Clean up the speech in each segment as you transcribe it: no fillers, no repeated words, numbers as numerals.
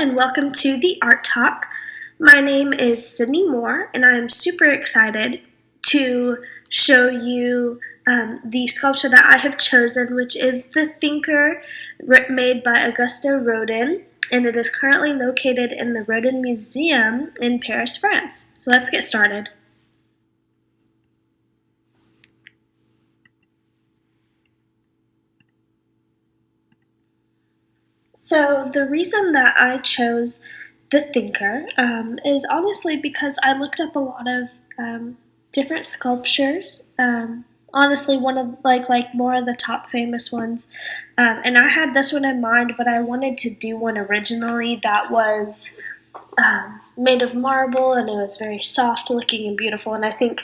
and welcome to the Art Talk. My name is Sydney Moore, and I am super excited to show you the sculpture that I have chosen, which is the Thinker made by Auguste Rodin, and it is currently located in the Rodin Museum in Paris, France. So let's get started. So the reason that I chose the Thinker is honestly because I looked up a lot of different sculptures. Honestly, one of like more of the top famous ones, and I had this one in mind, but I wanted to do one originally that was made of marble, and it was very soft looking and beautiful. And I think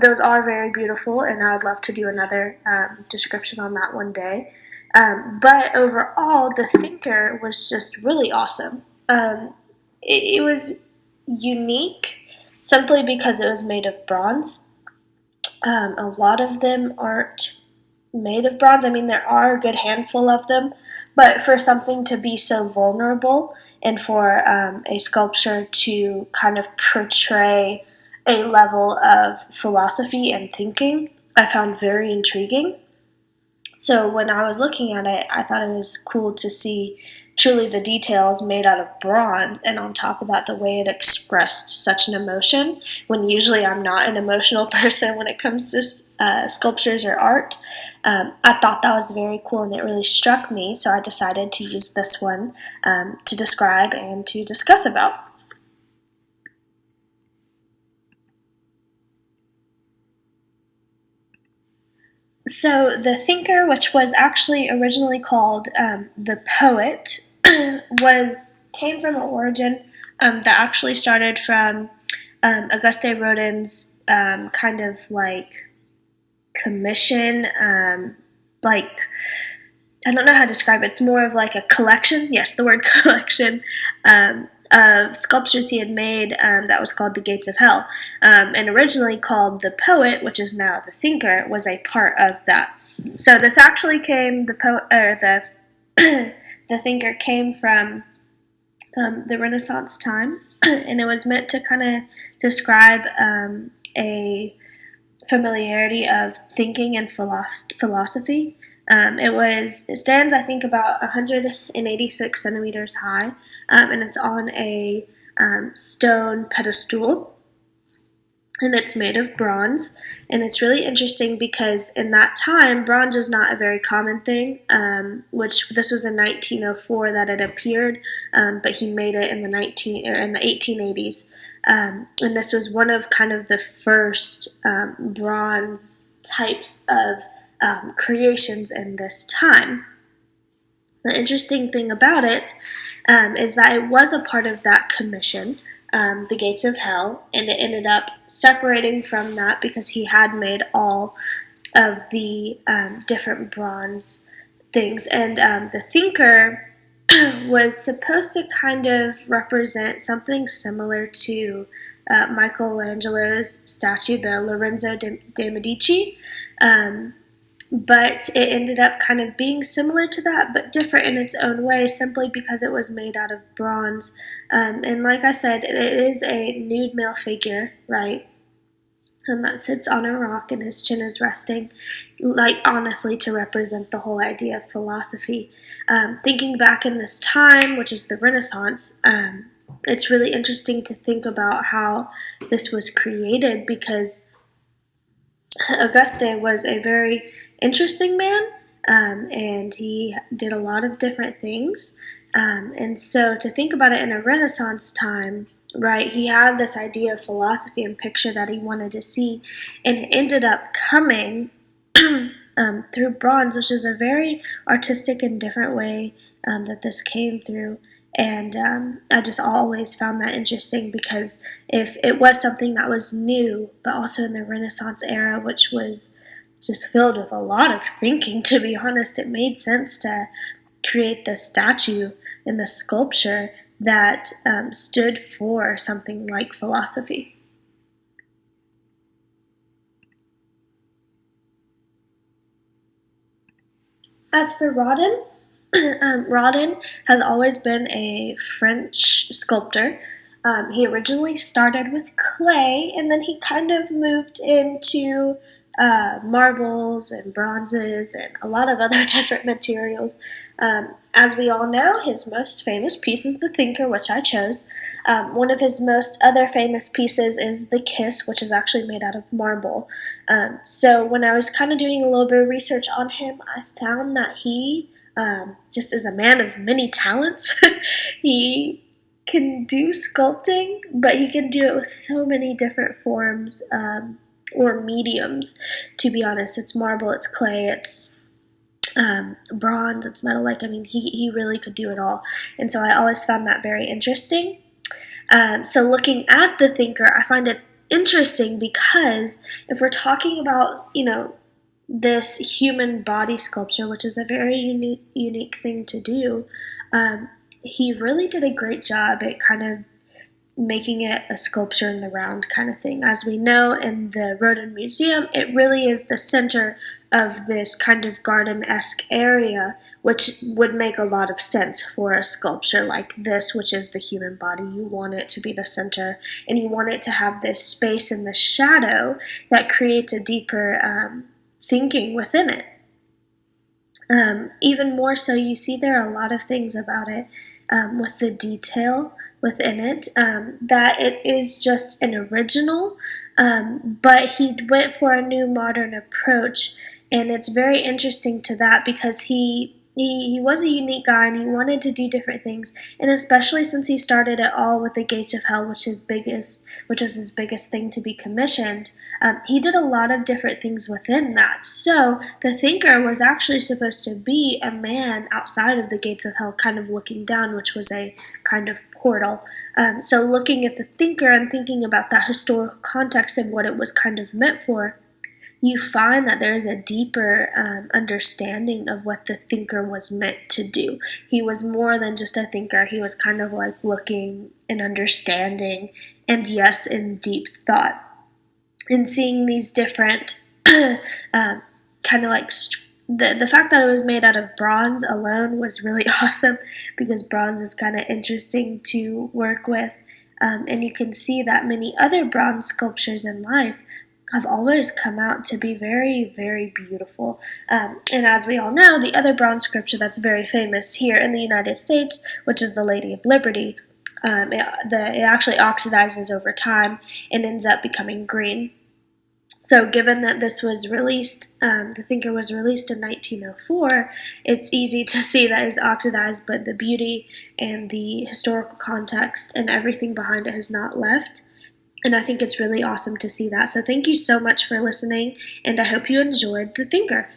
those are very beautiful, and I would love to do another description on that one day. But overall, the Thinker was just really awesome. It was unique simply because it was made of bronze. A lot of them aren't made of bronze. I mean, there are a good handful of them, but for something to be so vulnerable and for a sculpture to kind of portray a level of philosophy and thinking, I found very intriguing. So when I was looking at it, I thought it was cool to see truly the details made out of bronze, and on top of that, the way it expressed such an emotion, when usually I'm not an emotional person when it comes to sculptures or art. I thought that was very cool, and it really struck me, so I decided to use this one to describe and to discuss about. So the Thinker, which was actually originally called the Poet, was came from an origin that actually started from Auguste Rodin's kind of like commission, like I don't know how to describe it. It's more of like a collection. Yes, the word collection of sculptures he had made that was called the Gates of Hell, and originally called the Poet, which is now the Thinker, was a part of that. So this actually came the the Thinker came from the Renaissance time, and it was meant to kind of describe a familiarity of thinking and philosophy. It stands, I think, about 186 centimeters high, and it's on a stone pedestal, and it's made of bronze. And it's really interesting because in that time, bronze was not a very common thing. Which this was in 1904 that it appeared, but he made it in the 1880s. And this was one of kind of the first bronze types of creations in this time. The interesting thing about it is that it was a part of that commission, the Gates of Hell, and it ended up separating from that because he had made all of the different bronze things. And the Thinker was supposed to kind of represent something similar to Michelangelo's statue, the Lorenzo de Medici. But it ended up kind of being similar to that, but different in its own way, simply because it was made out of bronze. And like I said, it is a nude male figure, right? That sits on a rock and his chin is resting, like honestly to represent the whole idea of philosophy. Thinking back in this time, which is the Renaissance, it's really interesting to think about how this was created because Auguste was a very interesting man, and he did a lot of different things. And so to think about it in a Renaissance time, right, he had this idea of philosophy and picture that he wanted to see, and it ended up coming through bronze, which is a very artistic and different way that this came through. And I just always found that interesting because if it was something that was new, but also in the Renaissance era, which was just filled with a lot of thinking, to be honest, it made sense to create this statue and the sculpture that stood for something like philosophy. As for Rodin, Rodin has always been a French sculptor. He originally started with clay, and then he kind of moved into marbles and bronzes and a lot of other different materials. As we all know, his most famous piece is the Thinker, which I chose. One of his most other famous pieces is the Kiss, which is actually made out of marble. So when I was kind of doing a little bit of research on him, I found that he just is a man of many talents. He can do sculpting, but he can do it with so many different forms or mediums. To be honest, it's marble, it's clay, it's bronze, it's metal. Like, I mean, he really could do it all. And so I always found that very interesting. So looking at the Thinker, I find it's interesting because if we're talking about, this human body sculpture, which is a very unique thing to do, he really did a great job at kind of making it a sculpture in the round kind of thing. As we know, in the Rodin Museum, it really is the center of this kind of garden-esque area, which would make a lot of sense for a sculpture like this, which is the human body. You want it to be the center, and you want it to have this space in the shadow that creates a deeper thinking within it. Even more so, you see there are a lot of things about it with the detail within it, that it is just an original, but he went for a new modern approach, and it's very interesting to that because he was a unique guy and he wanted to do different things, and especially since he started it all with the Gates of Hell, which was his biggest thing to be commissioned. He did a lot of different things within that. So the Thinker was actually supposed to be a man outside of the Gates of Hell, kind of looking down, which was a kind of portal. So looking at the Thinker and thinking about that historical context and what it was kind of meant for, you find that there's a deeper understanding of what the Thinker was meant to do. He was more than just a thinker. He was kind of like looking and understanding, and yes, in deep thought. And seeing these different kind of like the fact that it was made out of bronze alone was really awesome, because bronze is kind of interesting to work with. And you can see that many other bronze sculptures in life have always come out to be very, very beautiful. And as we all know, the other bronze sculpture that's very famous here in the United States, which is the Lady of Liberty, it actually oxidizes over time and ends up becoming green. So given that this was released, the Thinker was released in 1904, it's easy to see that it's oxidized, but the beauty and the historical context and everything behind it has not left. And I think it's really awesome to see that. So thank you so much for listening, and I hope you enjoyed the Thinker.